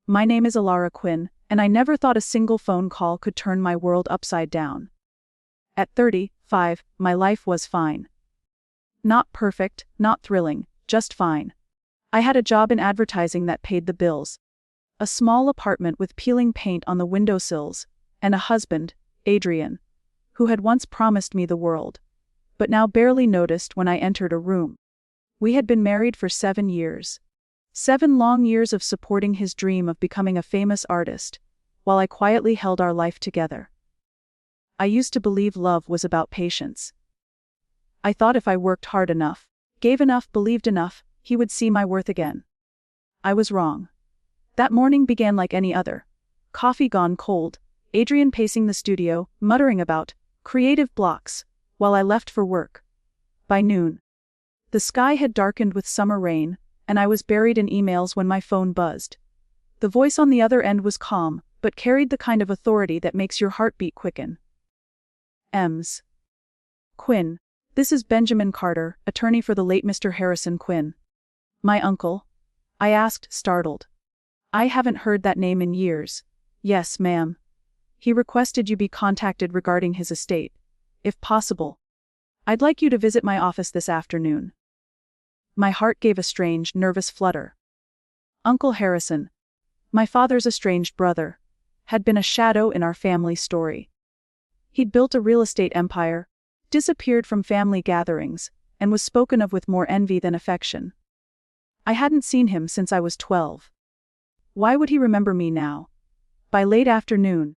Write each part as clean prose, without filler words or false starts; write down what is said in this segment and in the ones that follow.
My name is Elara Quinn, and I never thought a single phone call could turn my world upside down. At 35, my life was fine. Not perfect, not thrilling, just fine. I had a job in advertising that paid the bills. A small apartment with peeling paint on the windowsills, and a husband, Adrian, who had once promised me the world, but now barely noticed when I entered a room. We had been married for 7 years. 7 long years of supporting his dream of becoming a famous artist, while I quietly held our life together. I used to believe love was about patience. I thought if I worked hard enough, gave enough, believed enough, he would see my worth again. I was wrong. That morning began like any other. Coffee gone cold, Adrian pacing the studio, muttering about creative blocks, while I left for work. By noon, the sky had darkened with summer rain, and I was buried in emails when my phone buzzed. The voice on the other end was calm, but carried the kind of authority that makes your heartbeat quicken. Ms. Quinn, this is Benjamin Carter, attorney for the late Mr. Harrison Quinn. My uncle? I asked, startled. I haven't heard that name in years. Yes, ma'am. He requested you be contacted regarding his estate. If possible. I'd like you to visit my office this afternoon. My heart gave a strange, nervous flutter. Uncle Harrison, my father's estranged brother, had been a shadow in our family story. He'd built a real estate empire, disappeared from family gatherings, and was spoken of with more envy than affection. I hadn't seen him since I was 12. Why would he remember me now? By late afternoon,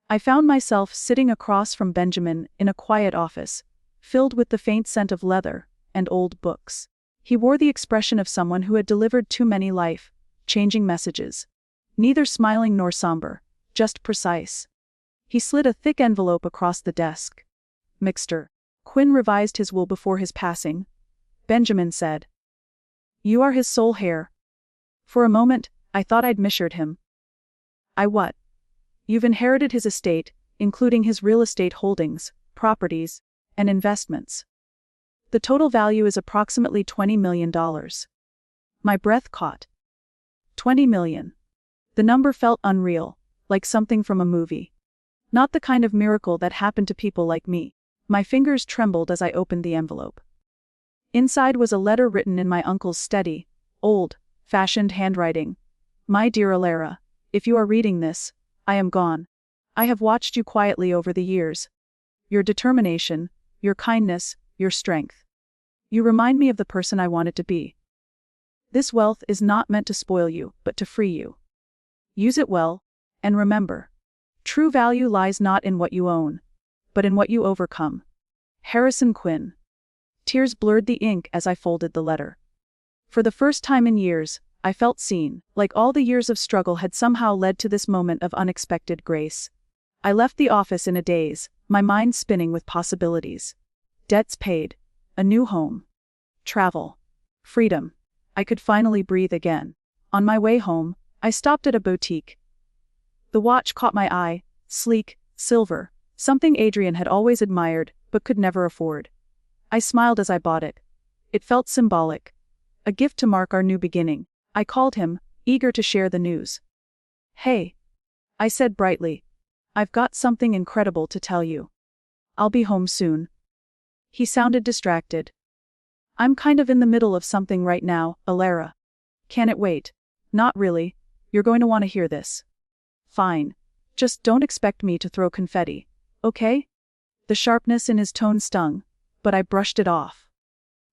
I found myself sitting across from Benjamin in a quiet office, filled with the faint scent of leather and old books. He wore the expression of someone who had delivered too many life-changing messages. Neither smiling nor somber, just precise. He slid a thick envelope across the desk. Mr. Quinn revised his will before his passing. Benjamin said, "You are his sole heir." For a moment, I thought I'd misheard him. I what? You've inherited his estate, including his real estate holdings, properties, and investments. The total value is approximately $20 million. My breath caught. 20 million. The number felt unreal, like something from a movie. Not the kind of miracle that happened to people like me. My fingers trembled as I opened the envelope. Inside was a letter written in my uncle's steady, old-fashioned handwriting. My dear Elara, if you are reading this, I am gone. I have watched you quietly over the years. Your determination, your kindness, your strength. You remind me of the person I wanted to be. This wealth is not meant to spoil you, but to free you. Use it well, and remember, true value lies not in what you own, but in what you overcome. Harrison Quinn. Tears blurred the ink as I folded the letter. For the first time in years, I felt seen, like all the years of struggle had somehow led to this moment of unexpected grace. I left the office in a daze, my mind spinning with possibilities. Debts paid, a new home, travel, freedom. I could finally breathe again. On my way home, I stopped at a boutique. The watch caught my eye, sleek, silver, something Adrian had always admired, but could never afford. I smiled as I bought it. It felt symbolic. A gift to mark our new beginning. I called him, eager to share the news. "Hey," I said brightly. "I've got something incredible to tell you. I'll be home soon." He sounded distracted. "I'm kind of in the middle of something right now, Elara. Can it wait?" "Not really. You're going to want to hear this." "Fine. Just don't expect me to throw confetti, okay?" The sharpness in his tone stung, but I brushed it off.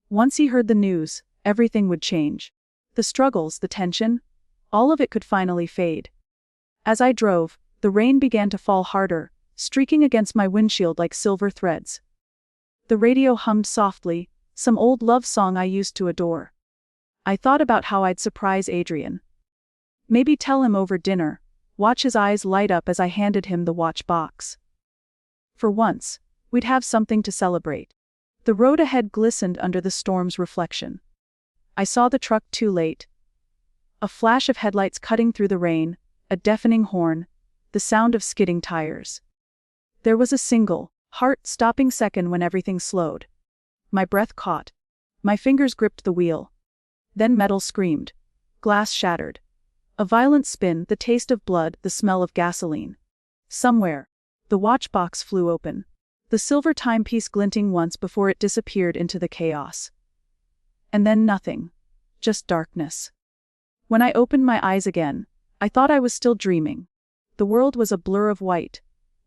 Once he heard the news, everything would change. The struggles, the tension, all of it could finally fade. As I drove, the rain began to fall harder, streaking against my windshield like silver threads. The radio hummed softly, some old love song I used to adore. I thought about how I'd surprise Adrian. Maybe tell him over dinner, watch his eyes light up as I handed him the watch box. For once, we'd have something to celebrate. The road ahead glistened under the storm's reflection. I saw the truck too late. A flash of headlights cutting through the rain, a deafening horn, the sound of skidding tires. There was a single, heart-stopping second when everything slowed. My breath caught. My fingers gripped the wheel. Then metal screamed. Glass shattered. A violent spin, the taste of blood, the smell of gasoline. Somewhere, the watch box flew open, the silver timepiece glinting once before it disappeared into the chaos. And then nothing. Just darkness. When I opened my eyes again, I thought I was still dreaming. The world was a blur of white.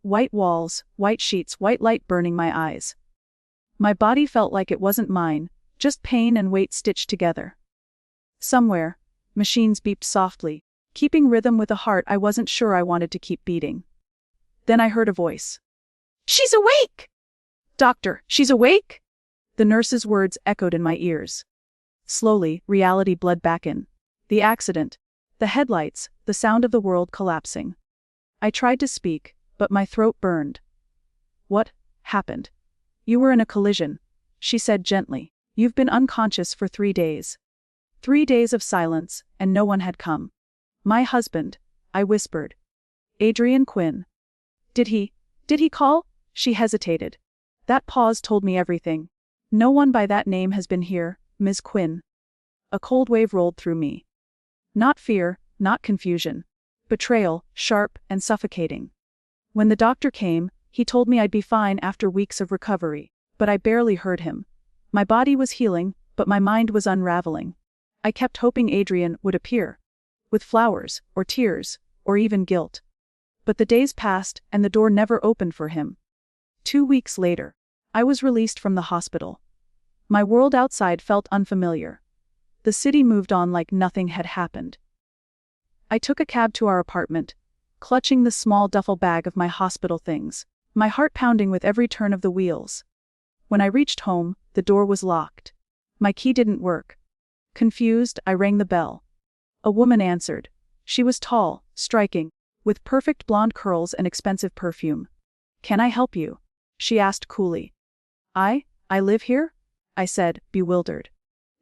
White walls, white sheets, white light burning my eyes. My body felt like it wasn't mine, just pain and weight stitched together. Somewhere, machines beeped softly, keeping rhythm with a heart I wasn't sure I wanted to keep beating. Then I heard a voice. "She's awake!" "Doctor, she's awake?" The nurse's words echoed in my ears. Slowly, reality bled back in. The accident, the headlights, the sound of the world collapsing. I tried to speak, but my throat burned. "What happened?" "You were in a collision," she said gently. "You've been unconscious for 3 days. 3 days of silence, and no one had come." "My husband," I whispered. "Adrian Quinn." Did he call?" She hesitated. That pause told me everything. "No one by that name has been here, Ms. Quinn." A cold wave rolled through me. Not fear, not confusion. Betrayal, sharp and suffocating. When the doctor came, he told me I'd be fine after weeks of recovery, but I barely heard him. My body was healing, but my mind was unraveling. I kept hoping Adrian would appear. With flowers, or tears, or even guilt. But the days passed, and the door never opened for him. 2 weeks later, I was released from the hospital. My world outside felt unfamiliar. The city moved on like nothing had happened. I took a cab to our apartment, clutching the small duffel bag of my hospital things, my heart pounding with every turn of the wheels. When I reached home, the door was locked. My key didn't work. Confused, I rang the bell. A woman answered. She was tall, striking, with perfect blonde curls and expensive perfume. "Can I help you?" she asked coolly. I live here?" I said, bewildered.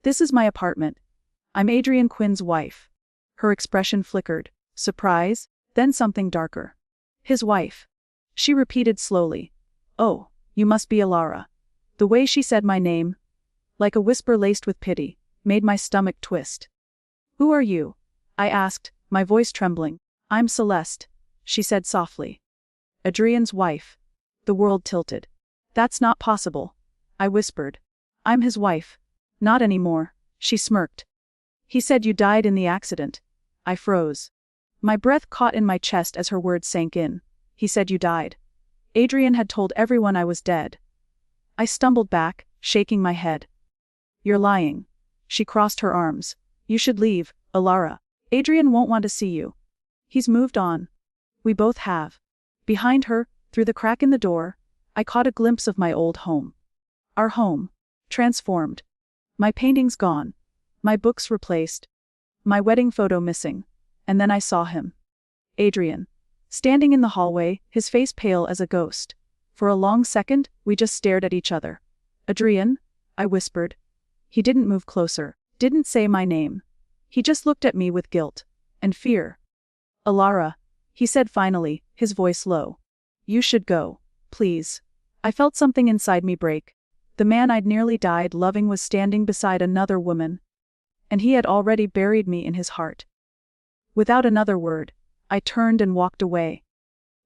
"This is my apartment. I'm Adrian Quinn's wife." Her expression flickered, surprise, then something darker. "His wife." She repeated slowly. "Oh, you must be Elara." The way she said my name, like a whisper laced with pity, made my stomach twist. "Who are you?" I asked, my voice trembling. "I'm Celeste," she said softly. "Adrian's wife." The world tilted. "That's not possible," I whispered. "I'm his wife." "Not anymore," she smirked. "He said you died in the accident." I froze. My breath caught in my chest as her words sank in. "He said you died." Adrian had told everyone I was dead. I stumbled back, shaking my head. "You're lying." She crossed her arms. "You should leave, Elara. Adrian won't want to see you. He's moved on." "We both have." Behind her, through the crack in the door, I caught a glimpse of my old home. Our home. Transformed. My paintings gone. My books replaced. My wedding photo missing. And then I saw him. Adrian. Standing in the hallway, his face pale as a ghost. For a long second, we just stared at each other. "Adrian?" I whispered. He didn't move closer, didn't say my name. He just looked at me with guilt. And fear. "Elara," he said finally, his voice low. "You should go. Please." I felt something inside me break. The man I'd nearly died loving was standing beside another woman. And he had already buried me in his heart. Without another word, I turned and walked away.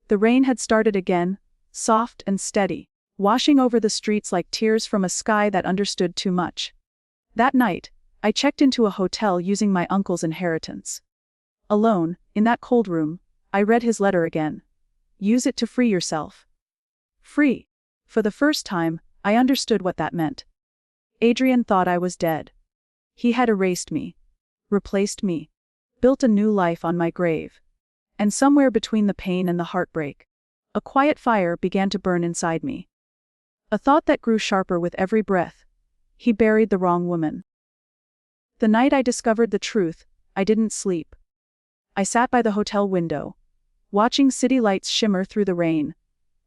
The rain had started again, soft and steady, washing over the streets like tears from a sky that understood too much. That night, I checked into a hotel using my uncle's inheritance. Alone, in that cold room, I read his letter again. Use it to free yourself. Free. For the first time, I understood what that meant. Adrian thought I was dead. He had erased me. Replaced me. Built a new life on my grave. And somewhere between the pain and the heartbreak, a quiet fire began to burn inside me. A thought that grew sharper with every breath. He buried the wrong woman. The night I discovered the truth, I didn't sleep. I sat by the hotel window, watching city lights shimmer through the rain,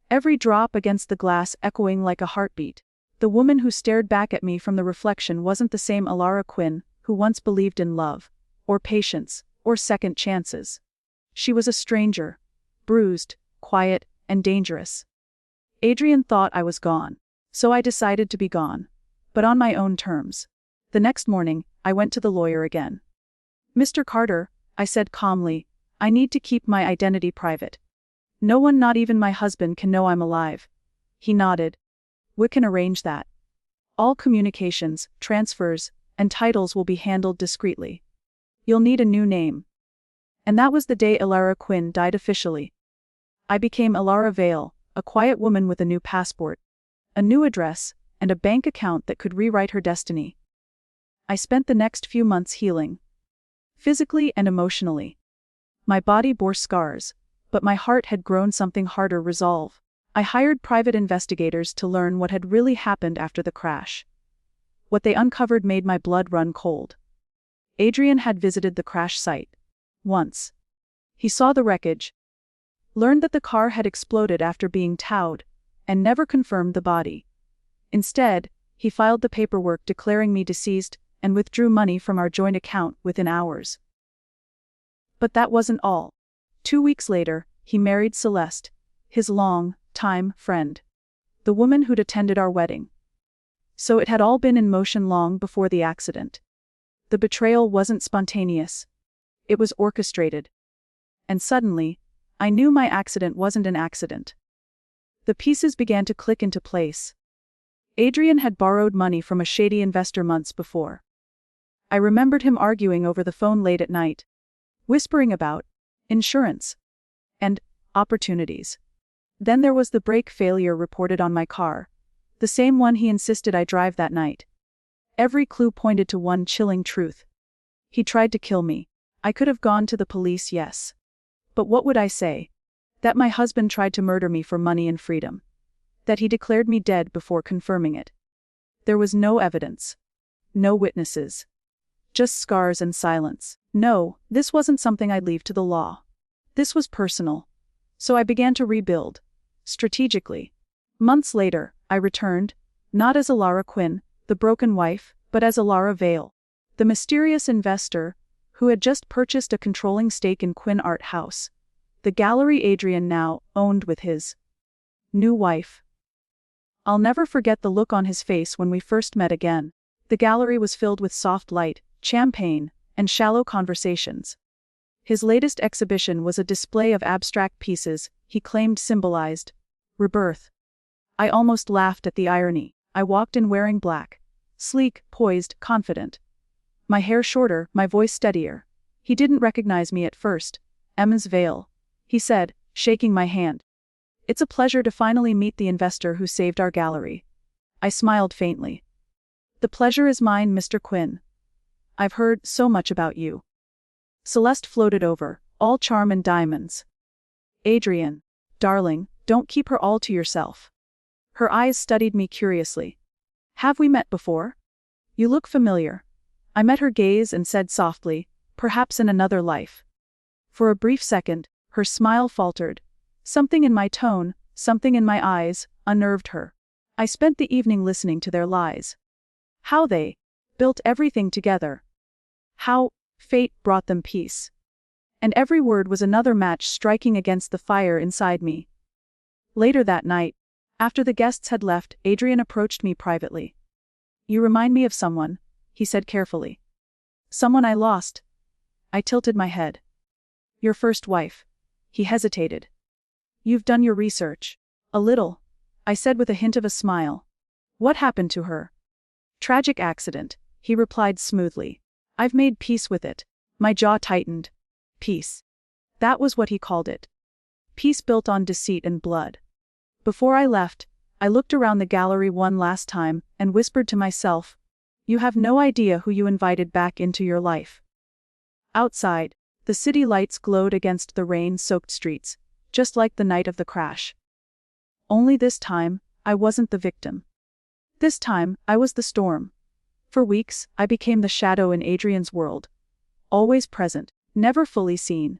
every drop against the glass echoing like a heartbeat. The woman who stared back at me from the reflection wasn't the same Elara Quinn who once believed in love, or patience, or second chances. She was a stranger, bruised, quiet, and dangerous. Adrian thought I was gone, so I decided to be gone, but on my own terms. The next morning, I went to the lawyer again. "Mr. Carter," I said calmly. I need to keep my identity private. No one, not even my husband, can know I'm alive. He nodded. We can arrange that. All communications, transfers, and titles will be handled discreetly. You'll need a new name. And that was the day Elara Quinn died officially. I became Elara Vale, a quiet woman with a new passport, a new address, and a bank account that could rewrite her destiny. I spent the next few months healing, physically and emotionally. My body bore scars, but my heart had grown something harder: resolve. I hired private investigators to learn what had really happened after the crash. What they uncovered made my blood run cold. Adrian had visited the crash site once. He saw the wreckage, learned that the car had exploded after being towed, and never confirmed the body. Instead, he filed the paperwork declaring me deceased and withdrew money from our joint account within hours. But that wasn't all. 2 weeks later, he married Celeste, his long-time friend, the woman who'd attended our wedding. So it had all been in motion long before the accident. The betrayal wasn't spontaneous. It was orchestrated. And suddenly, I knew my accident wasn't an accident. The pieces began to click into place. Adrian had borrowed money from a shady investor months before. I remembered him arguing over the phone late at night, whispering about insurance and opportunities. Then there was the brake failure reported on my car, the same one he insisted I drive that night. Every clue pointed to one chilling truth. He tried to kill me. I could have gone to the police, yes. But what would I say? That my husband tried to murder me for money and freedom. That he declared me dead before confirming it. There was no evidence. No witnesses. Just scars and silence. No, this wasn't something I'd leave to the law. This was personal. So I began to rebuild. Strategically. Months later, I returned, not as Elara Quinn, the broken wife, but as Elara Vale, the mysterious investor who had just purchased a controlling stake in Quinn Art House, the gallery Adrian now owned with his new wife. I'll never forget the look on his face when we first met again. The gallery was filled with soft light, champagne, and shallow conversations. His latest exhibition was a display of abstract pieces he claimed symbolized rebirth. I almost laughed at the irony. I walked in wearing black, sleek, poised, confident. My hair shorter, my voice steadier. He didn't recognize me at first. Emma's Vale, he said, shaking my hand. It's a pleasure to finally meet the investor who saved our gallery. I smiled faintly. The pleasure is mine, Mr. Quinn. I've heard so much about you. Celeste floated over, all charm and diamonds. Adrian, darling, don't keep her all to yourself. Her eyes studied me curiously. Have we met before? You look familiar. I met her gaze and said softly, perhaps in another life. For a brief second, her smile faltered. Something in my tone, something in my eyes, unnerved her. I spent the evening listening to their lies. How they built everything together. How fate brought them peace. And every word was another match striking against the fire inside me. Later that night, after the guests had left, Adrian approached me privately. You remind me of someone, he said carefully. Someone I lost. I tilted my head. Your first wife. He hesitated. You've done your research. A little, I said with a hint of a smile. What happened to her? Tragic accident, he replied smoothly. I've made peace with it. My jaw tightened. Peace. That was what he called it. Peace built on deceit and blood. Before I left, I looked around the gallery one last time and whispered to myself, you have no idea who you invited back into your life. Outside, the city lights glowed against the rain-soaked streets, just like the night of the crash. Only this time, I wasn't the victim. This time, I was the storm. For weeks, I became the shadow in Adrian's world. Always present, never fully seen.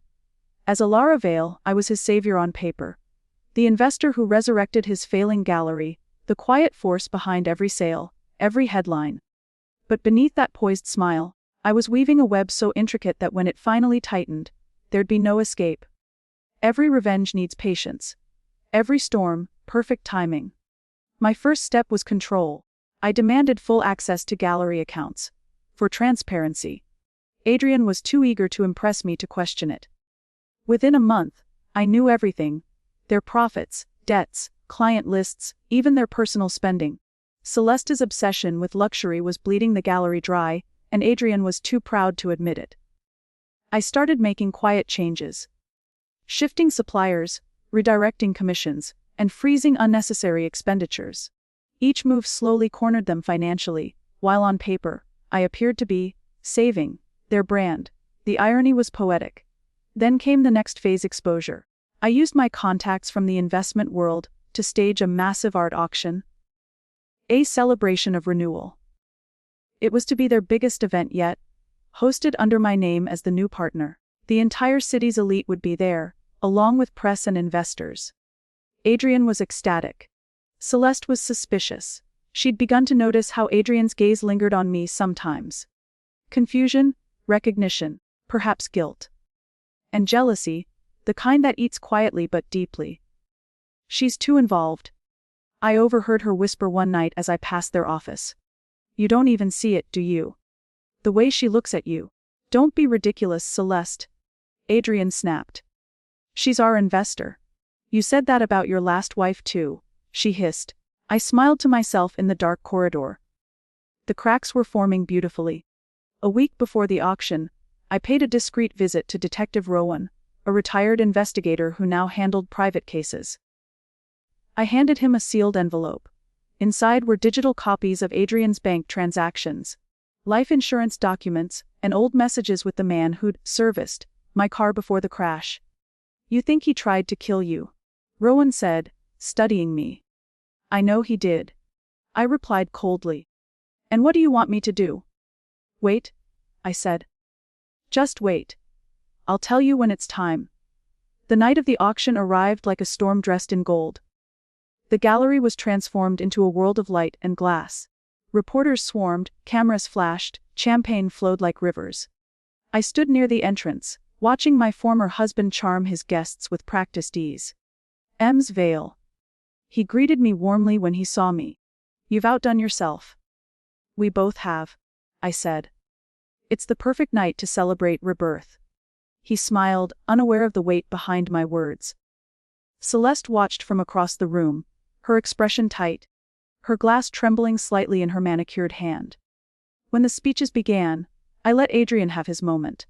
As Elara Vale, I was his savior on paper. The investor who resurrected his failing gallery, the quiet force behind every sale, every headline. But beneath that poised smile, I was weaving a web so intricate that when it finally tightened, there'd be no escape. Every revenge needs patience. Every storm, perfect timing. My first step was control. I demanded full access to gallery accounts. For transparency. Adrian was too eager to impress me to question it. Within a month, I knew everything. Their profits, debts, client lists, even their personal spending. Celeste's obsession with luxury was bleeding the gallery dry, and Adrian was too proud to admit it. I started making quiet changes. Shifting suppliers, redirecting commissions, and freezing unnecessary expenditures. Each move slowly cornered them financially, while on paper, I appeared to be saving their brand. The irony was poetic. Then came the next phase: exposure. I used my contacts from the investment world to stage a massive art auction. A celebration of renewal. It was to be their biggest event yet, hosted under my name as the new partner. The entire city's elite would be there, along with press and investors. Adrian was ecstatic. Celeste was suspicious. She'd begun to notice how Adrian's gaze lingered on me sometimes. Confusion, recognition, perhaps guilt. And jealousy, the kind that eats quietly but deeply. "She's too involved." I overheard her whisper one night as I passed their office. "You don't even see it, do you? The way she looks at you." "Don't be ridiculous, Celeste," Adrian snapped. "She's our investor." "You said that about your last wife too," she hissed. I smiled to myself in the dark corridor. The cracks were forming beautifully. A week before the auction, I paid a discreet visit to Detective Rowan, a retired investigator who now handled private cases. I handed him a sealed envelope. Inside were digital copies of Adrian's bank transactions, life insurance documents, and old messages with the man who'd serviced my car before the crash. "You think he tried to kill you?" Rowan said, studying me. "I know he did," I replied coldly. "And what do you want me to do?" "Wait," I said. "Just wait. I'll tell you when it's time." The night of the auction arrived like a storm dressed in gold. The gallery was transformed into a world of light and glass. Reporters swarmed, cameras flashed, champagne flowed like rivers. I stood near the entrance, watching my former husband charm his guests with practiced ease. "M's Vale." He greeted me warmly when he saw me. "You've outdone yourself." "We both have," I said. "It's the perfect night to celebrate rebirth." He smiled, unaware of the weight behind my words. Celeste watched from across the room, her expression tight, her glass trembling slightly in her manicured hand. When the speeches began, I let Adrian have his moment.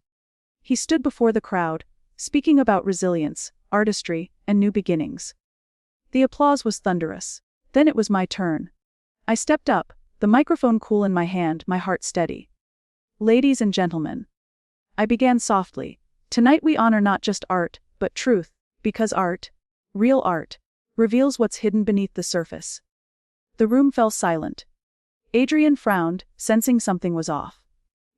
He stood before the crowd, speaking about resilience, artistry, and new beginnings. The applause was thunderous. Then it was my turn. I stepped up, the microphone cool in my hand, my heart steady. "Ladies and gentlemen," I began softly, "tonight we honor not just art, but truth, because art, real art, reveals what's hidden beneath the surface." The room fell silent. Adrian frowned, sensing something was off.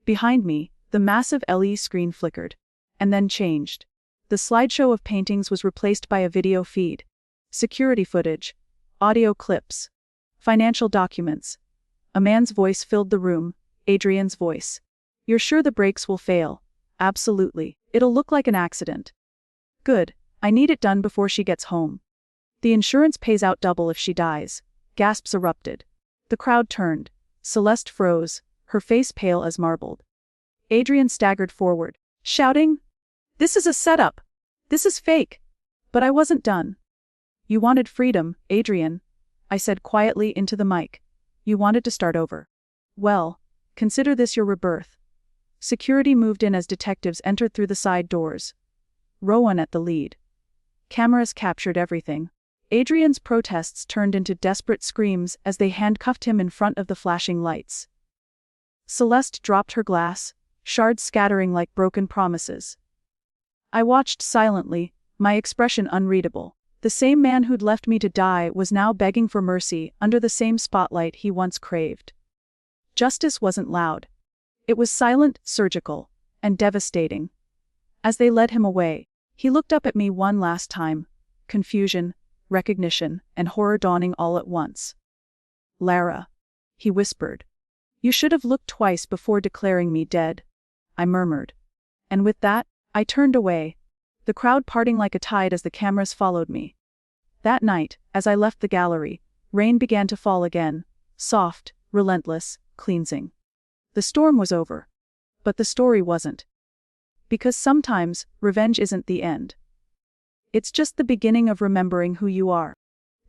Behind me, the massive LED screen flickered, and then changed. The slideshow of paintings was replaced by a video feed. Security footage, audio clips, financial documents. A man's voice filled the room, Adrian's voice. "You're sure the brakes will fail?" "Absolutely. It'll look like an accident." "Good. I need it done before she gets home." "The insurance pays out double if she dies." Gasps erupted. The crowd turned. Celeste froze, her face pale as marble. Adrian staggered forward, shouting, "This is a setup! This is fake!" But I wasn't done. "You wanted freedom, Adrian," I said quietly into the mic. "You wanted to start over. Well, consider this your rebirth." Security moved in as detectives entered through the side doors. Rowan at the lead. Cameras captured everything. Adrian's protests turned into desperate screams as they handcuffed him in front of the flashing lights. Celeste dropped her glass, shards scattering like broken promises. I watched silently, my expression unreadable. The same man who'd left me to die was now begging for mercy under the same spotlight he once craved. Justice wasn't loud. It was silent, surgical, and devastating. As they led him away, he looked up at me one last time, confusion, recognition, and horror dawning all at once. "Lara," he whispered. "You should have looked twice before declaring me dead," I murmured. And with that, I turned away, the crowd parting like a tide as the cameras followed me. That night, as I left the gallery, rain began to fall again, soft, relentless, cleansing. The storm was over. But the story wasn't. Because sometimes, revenge isn't the end. It's just the beginning of remembering who you are.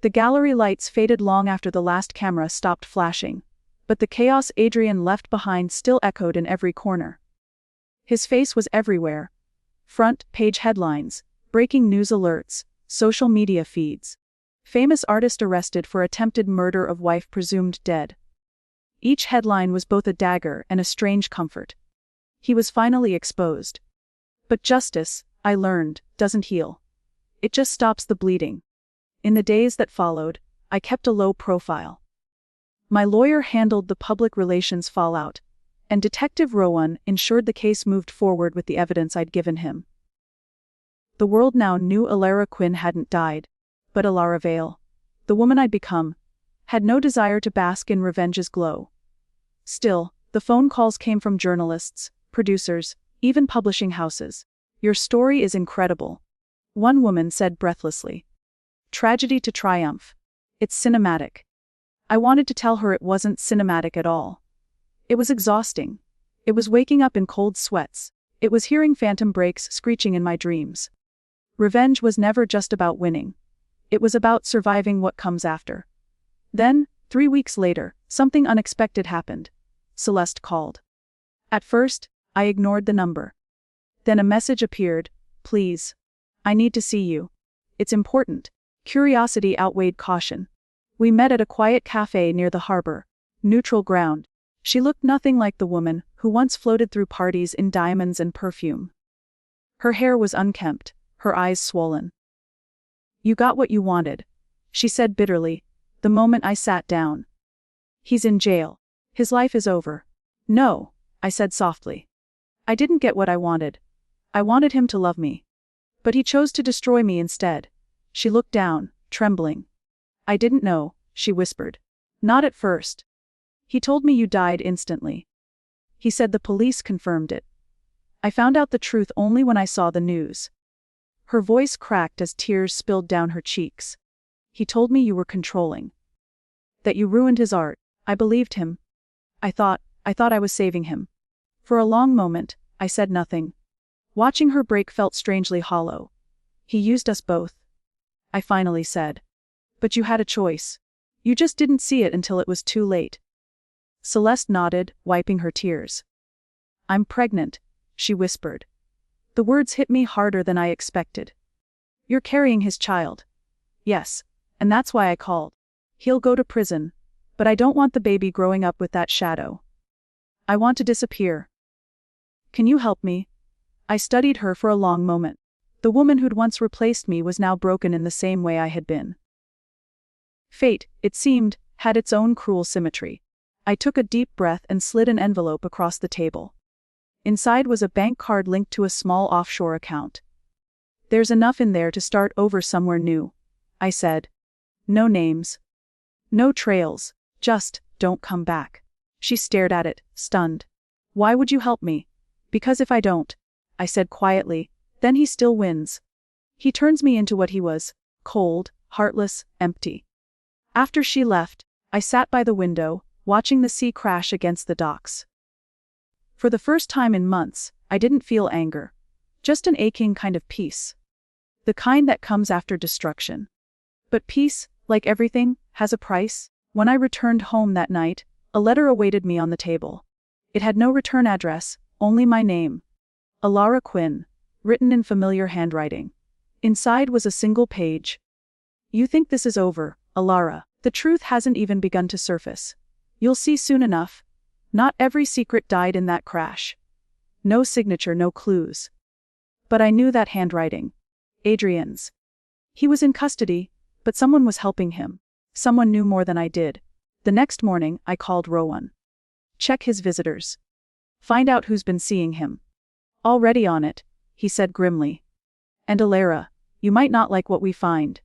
The gallery lights faded long after the last camera stopped flashing, but the chaos Adrian left behind still echoed in every corner. His face was everywhere. Front page headlines, breaking news alerts, social media feeds. Famous artist arrested for attempted murder of wife presumed dead. Each headline was both a dagger and a strange comfort. He was finally exposed. But justice, I learned, doesn't heal. It just stops the bleeding. In the days that followed, I kept a low profile. My lawyer handled the public relations fallout, and Detective Rowan ensured the case moved forward with the evidence I'd given him. The world now knew Elara Quinn hadn't died, but Elara Vale, the woman I'd become, had no desire to bask in revenge's glow. Still, the phone calls came from journalists, producers, even publishing houses. "Your story is incredible," one woman said breathlessly. "Tragedy to triumph. It's cinematic." I wanted to tell her it wasn't cinematic at all. It was exhausting. It was waking up in cold sweats. It was hearing phantom brakes screeching in my dreams. Revenge was never just about winning. It was about surviving what comes after. Then, 3 weeks later, something unexpected happened. Celeste called. At first, I ignored the number. Then a message appeared. "Please. I need to see you. It's important." Curiosity outweighed caution. We met at a quiet cafe near the harbor. Neutral ground. She looked nothing like the woman who once floated through parties in diamonds and perfume. Her hair was unkempt, her eyes swollen. "You got what you wanted," she said bitterly, the moment I sat down. "He's in jail. His life is over." "No," I said softly. "I didn't get what I wanted. I wanted him to love me. But he chose to destroy me instead." She looked down, trembling. "I didn't know," she whispered. "Not at first. He told me you died instantly. He said the police confirmed it. I found out the truth only when I saw the news." Her voice cracked as tears spilled down her cheeks. "He told me you were controlling. That you ruined his art." I believed him. I thought I was saving him. For a long moment, I said nothing. Watching her break felt strangely hollow. "He used us both," I finally said. "But you had a choice. You just didn't see it until it was too late." Celeste nodded, wiping her tears. "I'm pregnant," she whispered. The words hit me harder than I expected. "You're carrying his child." "Yes, and that's why I called. He'll go to prison, but I don't want the baby growing up with that shadow. I want to disappear. Can you help me?" I studied her for a long moment. The woman who'd once replaced me was now broken in the same way I had been. Fate, it seemed, had its own cruel symmetry. I took a deep breath and slid an envelope across the table. Inside was a bank card linked to a small offshore account. "There's enough in there to start over somewhere new," I said. "No names. No trails. Just, don't come back." She stared at it, stunned. "Why would you help me?" "Because if I don't," I said quietly, "then he still wins. He turns me into what he was, cold, heartless, empty." After she left, I sat by the window, watching the sea crash against the docks. For the first time in months, I didn't feel anger. Just an aching kind of peace. The kind that comes after destruction. But peace, like everything, has a price. When I returned home that night, a letter awaited me on the table. It had no return address, only my name. Elara Quinn, written in familiar handwriting. Inside was a single page. "You think this is over, Elara. The truth hasn't even begun to surface. You'll see soon enough. Not every secret died in that crash. No signature, no clues. But I knew that handwriting. Adrian's. He was in custody, but someone was helping him. Someone knew more than I did. The next morning, I called Rowan. Check his visitors. Find out who's been seeing him." "Already on it," he said grimly. "And Elara, you might not like what we find."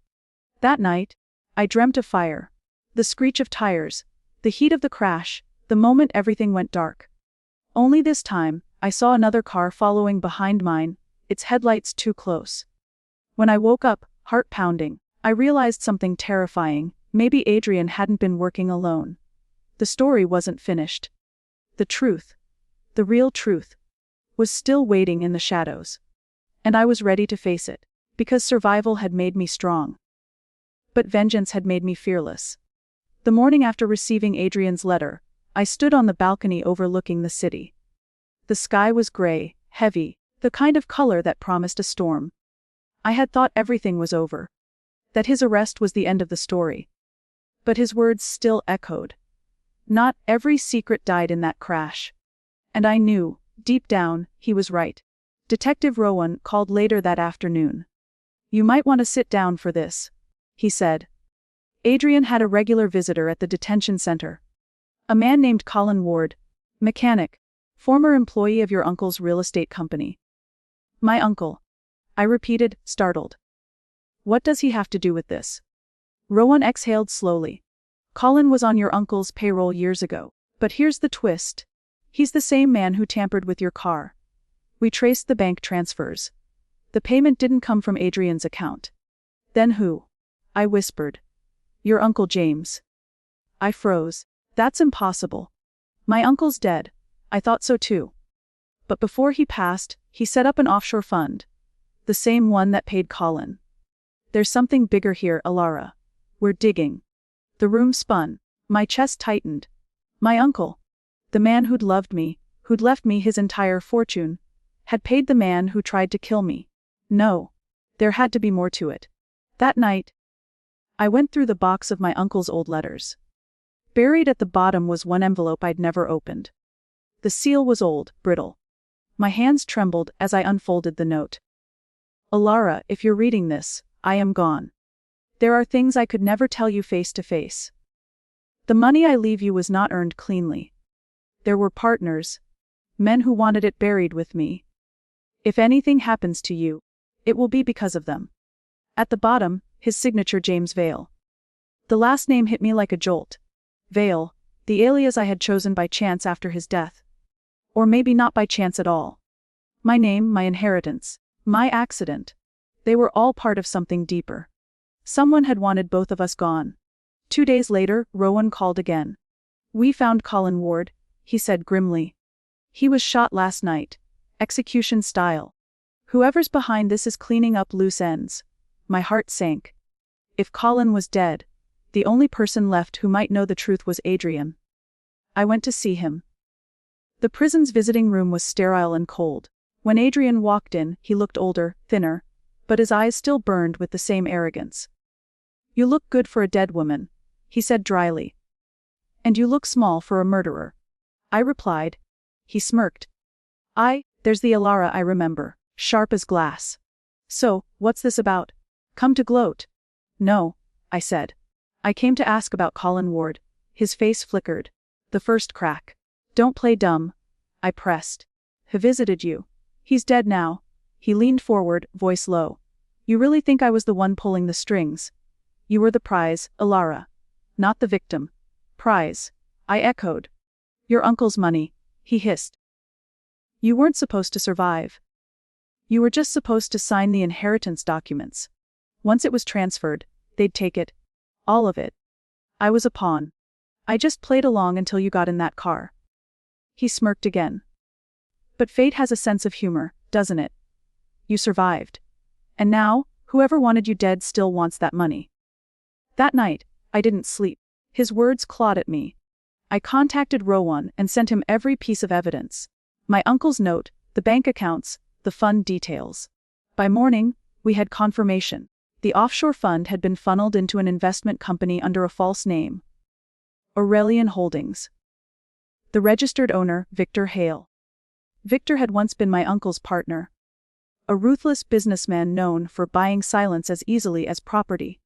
That night, I dreamt of fire. The screech of tires. The heat of the crash. The moment everything went dark. Only this time, I saw another car following behind mine, its headlights too close. When I woke up, heart pounding, I realized something terrifying. Maybe Adrian hadn't been working alone. The story wasn't finished. The The real truth was still waiting in the shadows. And I was ready to face it, because survival had made me strong. But vengeance had made me fearless. The morning after receiving Adrian's letter, I stood on the balcony overlooking the city. The sky was gray, heavy, the kind of color that promised a storm. I had thought everything was over, that his arrest was the end of the story. But his words still echoed. Not every secret died in that crash. And I knew, deep down, he was right. Detective Rowan called later that afternoon. "You might want to sit down for this," he said. Adrian had a regular visitor at the detention center. A man named Colin Ward, mechanic, former employee of your uncle's real estate company. "My uncle," I repeated, startled. "What does he have to do with this?" Rowan exhaled slowly. "Colin was on your uncle's payroll years ago. But here's the twist. He's the same man who tampered with your car. We traced the bank transfers. The payment didn't come from Adrian's account." "Then who?" I whispered. "Your Uncle James." I froze. "That's impossible. My uncle's dead." I thought so too. But before he passed, he set up an offshore fund. The same one that paid Colin. "There's something bigger here, Elara. We're digging." The room spun. My chest tightened. My uncle, the man who'd loved me, who'd left me his entire fortune, had paid the man who tried to kill me. No. There had to be more to it. That night, I went through the box of my uncle's old letters. Buried at the bottom was one envelope I'd never opened. The seal was old, brittle. My hands trembled as I unfolded the note. "Elara, if you're reading this, I am gone. There are things I could never tell you face to face. The money I leave you was not earned cleanly. There were partners, men who wanted it buried with me. If anything happens to you, it will be because of them." At the bottom, his signature, James Vale. The last name hit me like a jolt. Vale, the alias I had chosen by chance after his death. Or maybe not by chance at all. My name, my inheritance, my accident. They were all part of something deeper. Someone had wanted both of us gone. 2 days later, Rowan called again. "We found Colin Ward," he said grimly. "He was shot last night. Execution style. Whoever's behind this is cleaning up loose ends." My heart sank. If Colin was dead, the only person left who might know the truth was Adrian. I went to see him. The prison's visiting room was sterile and cold. When Adrian walked in, he looked older, thinner, but his eyes still burned with the same arrogance. "You look good for a dead woman," he said dryly. "And you look small for a murderer," I replied. He smirked. There's the Elara I remember, sharp as glass. "So, what's this about? Come to gloat?" "No," I said. "I came to ask about Colin Ward." His face flickered. The first crack. "Don't play dumb," I pressed. "He visited you. He's dead now." He leaned forward, voice low. "You really think I was the one pulling the strings? You were the prize, Elara. Not the victim." "Prize," I echoed. "Your uncle's money," he hissed. "You weren't supposed to survive. You were just supposed to sign the inheritance documents. Once it was transferred, they'd take it. All of it. I was a pawn. I just played along until you got in that car." He smirked again. "But fate has a sense of humor, doesn't it? You survived. And now, whoever wanted you dead still wants that money." That night, I didn't sleep. His words clawed at me. I contacted Rowan and sent him every piece of evidence. My uncle's note, the bank accounts, the fund details. By morning, we had confirmation. The offshore fund had been funneled into an investment company under a false name. Aurelian Holdings. The registered owner, Victor Hale. Victor had once been my uncle's partner. A ruthless businessman known for buying silence as easily as property.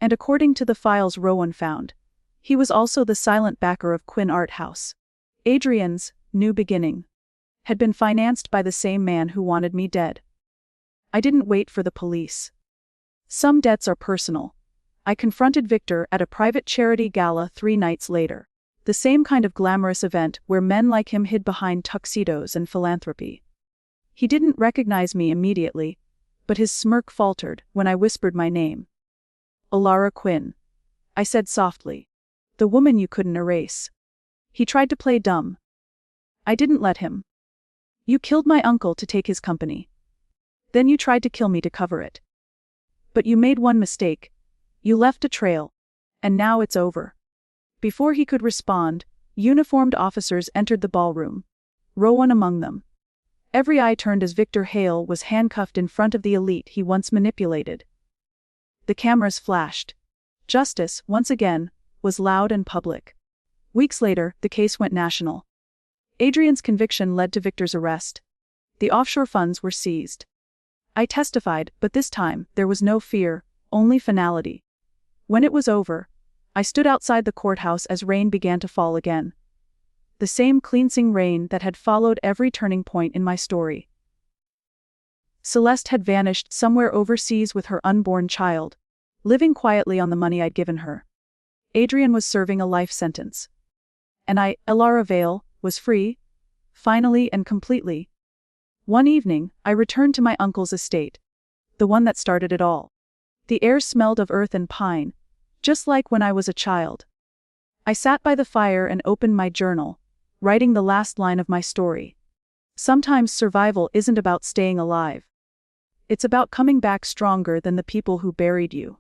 And according to the files Rowan found, he was also the silent backer of Quinn Art House. Adrian's new beginning had been financed by the same man who wanted me dead. I didn't wait for the police. Some debts are personal. I confronted Victor at a private charity gala 3 nights later. The same kind of glamorous event where men like him hid behind tuxedos and philanthropy. He didn't recognize me immediately, but his smirk faltered when I whispered my name. "Elara Quinn," I said softly. "The woman you couldn't erase." He tried to play dumb. I didn't let him. You killed my uncle to take his company. Then you tried to kill me to cover it. But you made one mistake. You left a trail. And now it's over." Before he could respond, uniformed officers entered the ballroom. Rowan among them. Every eye turned as Victor Hale was handcuffed in front of the elite he once manipulated. The cameras flashed. Justice, once again, was loud and public. Weeks later, the case went national. Adrian's conviction led to Victor's arrest. The offshore funds were seized. I testified, but this time, there was no fear, only finality. When it was over, I stood outside the courthouse as rain began to fall again. The same cleansing rain that had followed every turning point in my story. Celeste had vanished somewhere overseas with her unborn child, living quietly on the money I'd given her. Adrian was serving a life sentence. And I, Elara Vale, was free, finally and completely. One evening, I returned to my uncle's estate. The one that started it all. The air smelled of earth and pine, just like when I was a child. I sat by the fire and opened my journal, writing the last line of my story. Sometimes survival isn't about staying alive. It's about coming back stronger than the people who buried you.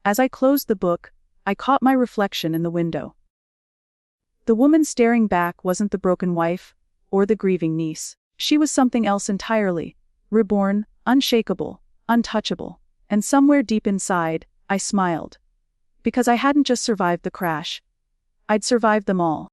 As I closed the book, I caught my reflection in the window. The woman staring back wasn't the broken wife, or the grieving niece. She was something else entirely, reborn, unshakable, untouchable, and somewhere deep inside, I smiled. Because I hadn't just survived the crash. I'd survived them all.